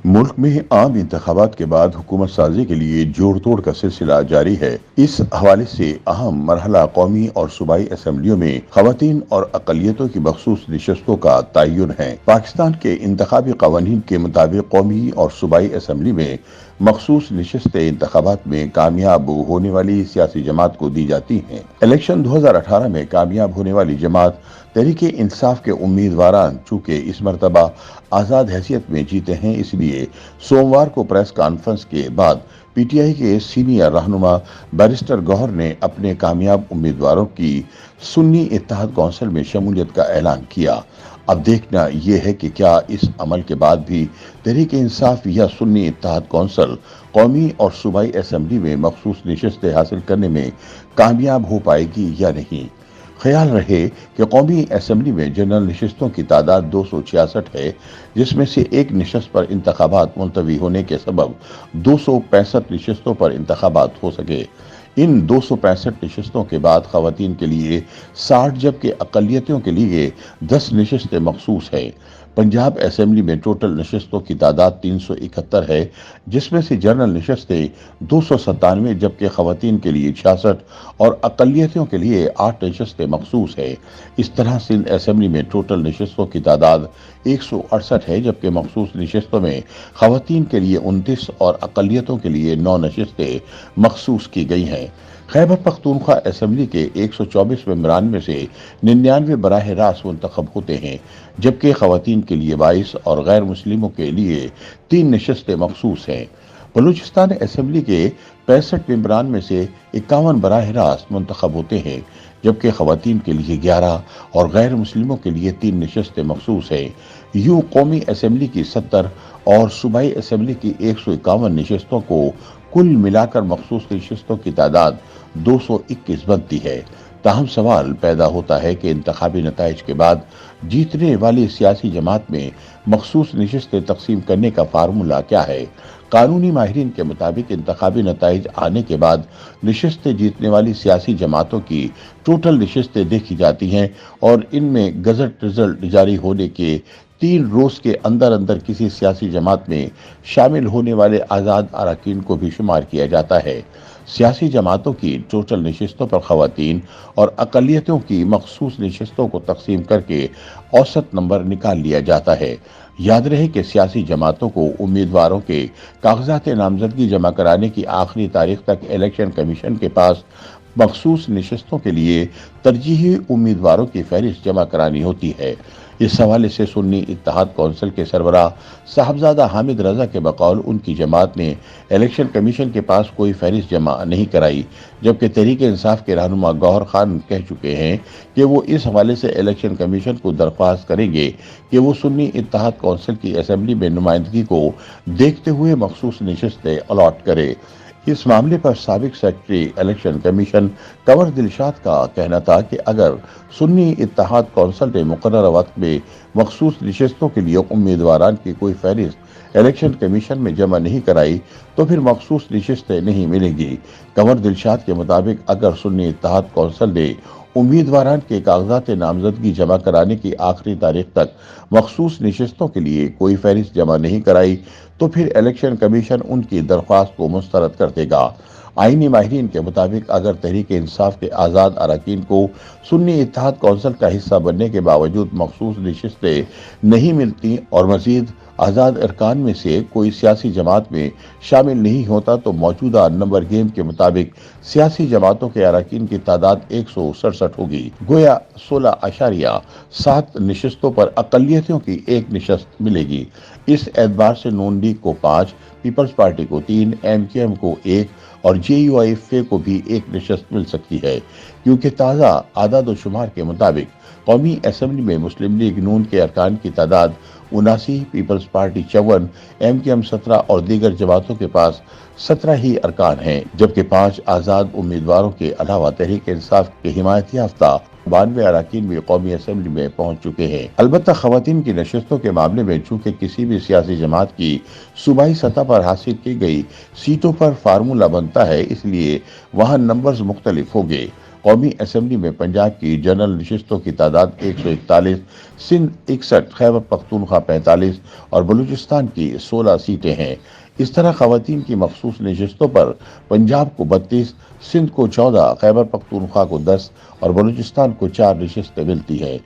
ملک میں عام انتخابات کے بعد حکومت سازی کے لیے جوڑ توڑ کا سلسلہ جاری ہے۔ اس حوالے سے اہم مرحلہ قومی اور صوبائی اسمبلیوں میں خواتین اور اقلیتوں کی مخصوص نشستوں کا تعین ہے۔ پاکستان کے انتخابی قوانین کے مطابق قومی اور صوبائی اسمبلی میں مخصوص نشستیں انتخابات میں کامیاب ہونے والی سیاسی جماعت کو دی جاتی ہیں۔ الیکشن 2018 میں کامیاب ہونے والی جماعت تحریک انصاف کے امیدواران چونکہ اس مرتبہ آزاد حیثیت میں جیتے ہیں، اس لیے سوموار کو پریس کانفرنس کے بعد پی ٹی آئی کے سینئر رہنما بیرسٹر گوہر نے اپنے کامیاب امیدواروں کی سنی اتحاد کونسل میں شمولیت کا اعلان کیا۔ اب دیکھنا یہ ہے کہ کیا اس عمل کے بعد بھی تحریک انصاف یا سنی اتحاد کونسل قومی اور صوبائی اسمبلی میں مخصوص نشستیں حاصل کرنے میں کامیاب ہو پائے گی یا نہیں۔ خیال رہے کہ قومی اسمبلی میں جنرل نشستوں کی تعداد 266 ہے، جس میں سے ایک نشست پر انتخابات ملتوی ہونے کے سبب 265 نشستوں پر انتخابات ہو سکے۔ ان 265 نشستوں کے بعد خواتین کے لیے 60 جبکہ اقلیتوں کے لیے 10 نشستیں مخصوص ہیں۔ پنجاب اسمبلی میں ٹوٹل نشستوں کی تعداد 371 ہے، جس میں سے جنرل نشستیں 297 جبکہ خواتین کے لیے 66 اور اقلیتوں کے لیے 8 نشستیں مخصوص ہیں۔ اس طرح سندھ اسمبلی میں ٹوٹل نشستوں کی تعداد 168 ہے، جبکہ مخصوص نشستوں میں خواتین کے لیے 29 اور اقلیتوں کے لیے 9 نشستیں مخصوص کی گئی ہیں۔ خیبر پختونخوا اسمبلی کے 124 ممبران میں سے 99 براہ راست منتخب ہوتے ہیں، جبکہ خواتین کے لیے 22 اور غیر مسلموں کے لیے 3 نشستیں مخصوص ہیں۔ بلوچستان اسمبلی کے 65 ممبران میں سے 51 براہ راست منتخب ہوتے ہیں، جبکہ خواتین کے لیے 11 اور غیر مسلموں کے لیے 3 نشستیں مخصوص ہیں۔ یوں قومی اسمبلی کی 70 اور صوبائی اسمبلی کی 151 نشستوں کو کل ملا کر مخصوص نشستوں کی تعداد 221 بنتی ہے۔ تاہم سوال پیدا ہوتا ہے کہ انتخابی نتائج کے بعد جیتنے والی سیاسی جماعت میں مخصوص نشستیں تقسیم کرنے کا فارمولہ کیا ہے؟ قانونی ماہرین کے مطابق انتخابی نتائج آنے کے بعد نشستیں جیتنے والی سیاسی جماعتوں کی ٹوٹل نشستیں دیکھی جاتی ہیں اور ان میں گزٹ رزلٹ جاری ہونے کے 3 روز کے اندر کسی سیاسی جماعت میں شامل ہونے والے آزاد اراکین کو بھی شمار کیا جاتا ہے۔ سیاسی جماعتوں کی ٹوٹل نشستوں پر خواتین اور اقلیتوں کی مخصوص نشستوں کو تقسیم کر کے اوسط نمبر نکال لیا جاتا ہے۔ یاد رہے کہ سیاسی جماعتوں کو امیدواروں کے کاغذات نامزدگی جمع کرانے کی آخری تاریخ تک الیکشن کمیشن کے پاس مخصوص نشستوں کے لیے ترجیحی امیدواروں کی فہرست جمع کرانی ہوتی ہے۔ اس حوالے سے سنی اتحاد کونسل کے سربراہ صاحبزادہ حامد رضا کے بقول ان کی جماعت نے الیکشن کمیشن کے پاس کوئی فہرست جمع نہیں کرائی، جبکہ تحریک انصاف کے رہنما گوہر خان کہہ چکے ہیں کہ وہ اس حوالے سے الیکشن کمیشن کو درخواست کریں گے کہ وہ سنی اتحاد کونسل کی اسمبلی میں نمائندگی کو دیکھتے ہوئے مخصوص نشستیں الاٹ کرے۔ اس معاملے پر سابق سیکرٹری الیکشن کمیشن کنور دلشاد کا کہنا تھا کہ اگر سنی اتحاد کونسل نے مقررہ وقت میں مخصوص نشستوں کے لیے امیدواران کی کوئی فہرست الیکشن کمیشن میں جمع نہیں کرائی تو پھر مخصوص نشستیں نہیں ملیں گی۔ کنور دلشاد کے مطابق اگر سنی اتحاد کونسل نے امیدواران کے کاغذات نامزدگی جمع کرانے کی آخری تاریخ تک مخصوص نشستوں کے لیے کوئی فہرست جمع نہیں کرائی تو پھر الیکشن کمیشن ان کی درخواست کو مسترد کر دے گا۔ آئینی ماہرین کے مطابق اگر تحریک انصاف کے آزاد اراکین کو سنی اتحاد کونسل کا حصہ بننے کے باوجود مخصوص نشستیں نہیں ملتی اور مزید آزاد ارکان میں سے کوئی سیاسی جماعت میں شامل نہیں ہوتا تو موجودہ نمبر گیم کے مطابق سیاسی جماعتوں کے اراکین کی تعداد 167 ہوگی، گویا 16.7 نشستوں پر اقلیتوں کی 1 نشست ملے گی۔ اس اعتبار سے نون لیگ کو 5، پیپلز پارٹی کو 3، ایم کیو ایم کو 1 اور جے یو آئی ایف اے کو بھی 1 نشست مل سکتی ہے، کیونکہ تازہ اعداد و شمار کے مطابق قومی اسمبلی میں مسلم لیگ نون کے ارکان کی تعداد 79، پیپلز پارٹی 54، ایم کیو ایم 17 اور دیگر جماعتوں کے پاس 17 ہی ارکان ہیں، جبکہ 5 آزاد امیدواروں کے علاوہ تحریک انصاف کے حمایت یافتہ 92 اراکین بھی قومی اسمبلی میں پہنچ چکے ہیں۔ البتہ خواتین کی نشستوں کے معاملے میں چونکہ کسی بھی سیاسی جماعت کی صوبائی سطح پر حاصل کی گئی سیٹوں پر فارمولہ بنتا ہے، اس لیے وہاں نمبرز مختلف ہوں گے۔ قومی اسمبلی میں پنجاب کی جنرل نشستوں کی تعداد 141، سندھ 61، خیبر پختونخوا 45 اور بلوچستان کی 16 سیٹیں ہیں۔ اس طرح خواتین کی مخصوص نشستوں پر پنجاب کو 32، سندھ کو 14، خیبر پختونخوا کو 10 اور بلوچستان کو 4 نشستیں ملتی ہیں۔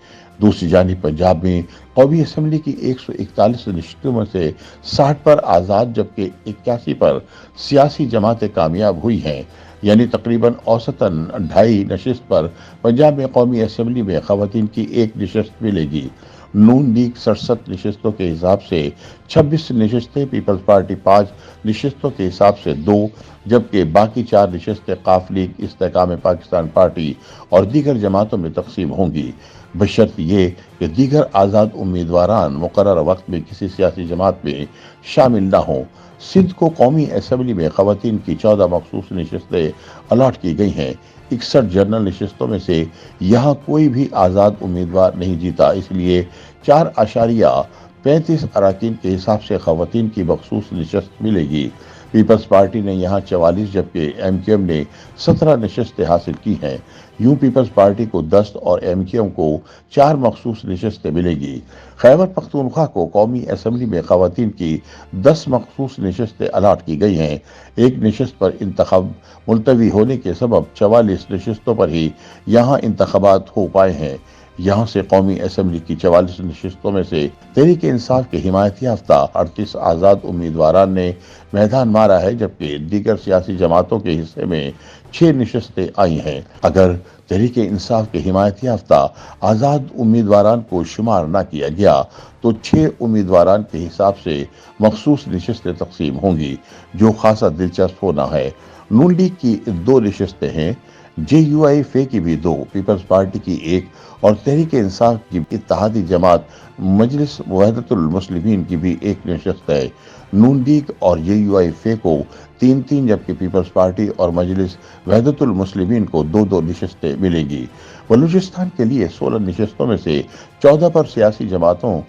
دوسری جانب پنجاب میں قومی اسمبلی کی 141 نشستوں میں سے 60 پر آزاد جبکہ 81 پر سیاسی جماعتیں کامیاب ہوئی ہیں، یعنی تقریباً اوسطاً 2.5 نشست پر پنجاب میں قومی اسمبلی میں خواتین کی 1 نشست ملے گی۔ نون لیگ 67 نشستوں کے حساب سے 26 نشستیں، پیپلز پارٹی 5 نشستوں کے حساب سے 2، جبکہ باقی 4 نشستیں قاف لیگ، استحکام پاکستان پارٹی اور دیگر جماعتوں میں تقسیم ہوں گی، بشرط یہ کہ دیگر آزاد امیدواران مقررہ وقت میں کسی سیاسی جماعت میں شامل نہ ہوں۔ سندھ کو قومی اسمبلی میں خواتین کی 14 مخصوص نشستیں الاٹ کی گئی ہیں۔ 61 جنرل نشستوں میں سے یہاں کوئی بھی آزاد امیدوار نہیں جیتا، اس لیے 4.35 اراکین کے حساب سے خواتین کی مخصوص نشست ملے گی۔ پیپلز پارٹی نے یہاں 44 جبکہ ایم کیو ایم نے 17 نشستیں حاصل کی ہیں۔ یوں پیپلز پارٹی کو 10 اور ایم کیو ایم کو 4 مخصوص نشستیں ملے گی۔ خیبر پختونخوا کو قومی اسمبلی میں خواتین کی 10 مخصوص نشستیں الاٹ کی گئی ہیں۔ ایک نشست پر انتخاب ملتوی ہونے کے سبب 44 نشستوں پر ہی یہاں انتخابات ہو پائے ہیں۔ یہاں سے قومی اسمبلی کی 44 نشستوں میں سے تحریک انصاف کے حمایت یافتہ 38 آزاد امیدواران نے میدان مارا ہے، جبکہ دیگر سیاسی جماعتوں کے حصے میں 6 نشستیں آئی ہیں۔ اگر تحریک انصاف کے حمایت یافتہ آزاد امیدواران کو شمار نہ کیا گیا تو 6 امیدواران کے حساب سے مخصوص نشستیں تقسیم ہوں گی، جو خاصا دلچسپ ہونا ہے۔ نون لیگ کی 2 نشستیں ہیں، جے یو آئی فے کی بھی 2، پیپلز پارٹی کی 1 اور تحریک انصاف کی اتحادی جماعت مجلس وحدت المسلمین کی بھی 1 نشست ہے۔ نون لیگ اور جے یو آئی فے کو 3 جبکہ پیپلز پارٹی اور مجلس وحدت المسلمین کو 2 نشستیں ملے گی۔ بلوچستان کے لیے 16 نشستوں میں سے 14 پر سیاسی جماعتوں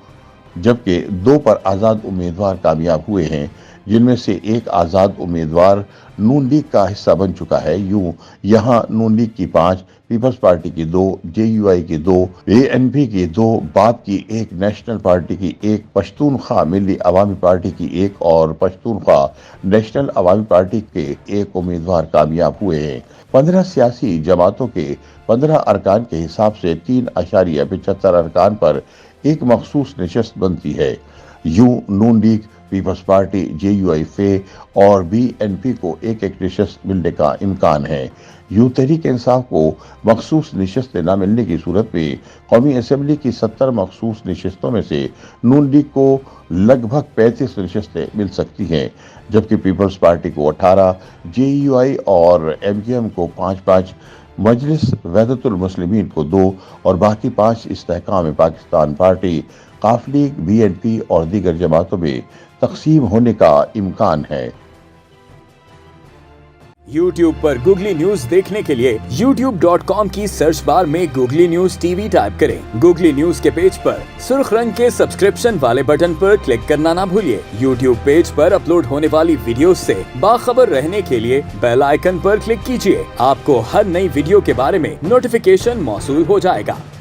جبکہ 2 پر آزاد امیدوار کامیاب ہوئے ہیں، جن میں سے 1 آزاد امیدوار نون لیگ کا حصہ بن چکا ہے۔ یوں یہاں نون لیگ کی 5، پیپلز پارٹی کی 2، جے یو آئی کی 2، اے این پی کی 2، باپ کی 1، نیشنل پارٹی کی 1، پشتونخوا ملی عوامی پارٹی کی 1 اور پشتونخوا نیشنل عوامی پارٹی کے 1 امیدوار کامیاب ہوئے ہیں۔ 15 سیاسی جماعتوں کے 15 ارکان کے حساب سے 3.75 ارکان پر 1 مخصوص نشست بنتی ہے۔ یوں Noon League, Peoples Party, J U I F اور بی این پی کو 1 نشست ملنے کا امکان ہے۔ یوں تحریک انصاف کو مخصوص نشستیں نہ ملنے کی صورت میں قومی اسمبلی کی 70 مخصوص نشستوں میں سے نون لیگ کو لگ بھگ 35 نشستیں مل سکتی ہیں، جبکہ پیپلز پارٹی کو 18، جے یو آئی اور ایم کیو ایم کو 5، مجلس وحدت المسلمین کو 2 اور باقی 5 استحکام پاکستان پارٹی، قاف لیگ، بی این پی اور دیگر جماعتوں میں تقسیم ہونے کا امکان ہے۔ یوٹیوب پر گوگلی نیوز دیکھنے کے لیے youtube.com کی سرچ بار میں googly news T V type کریں۔ گوگلی نیوز کے پیج پر سرخ رنگ کے سبسکرپشن والے بٹن پر کلک کرنا نہ بھولیے۔ یوٹیوب پیج پر اپلوڈ ہونے والی ویڈیوز سے باخبر رہنے کے لیے بیل آئیکن پر کلک کیجیے۔ آپ کو ہر نئی ویڈیو کے بارے میں نوٹیفیکیشن موصول ہو جائے گا۔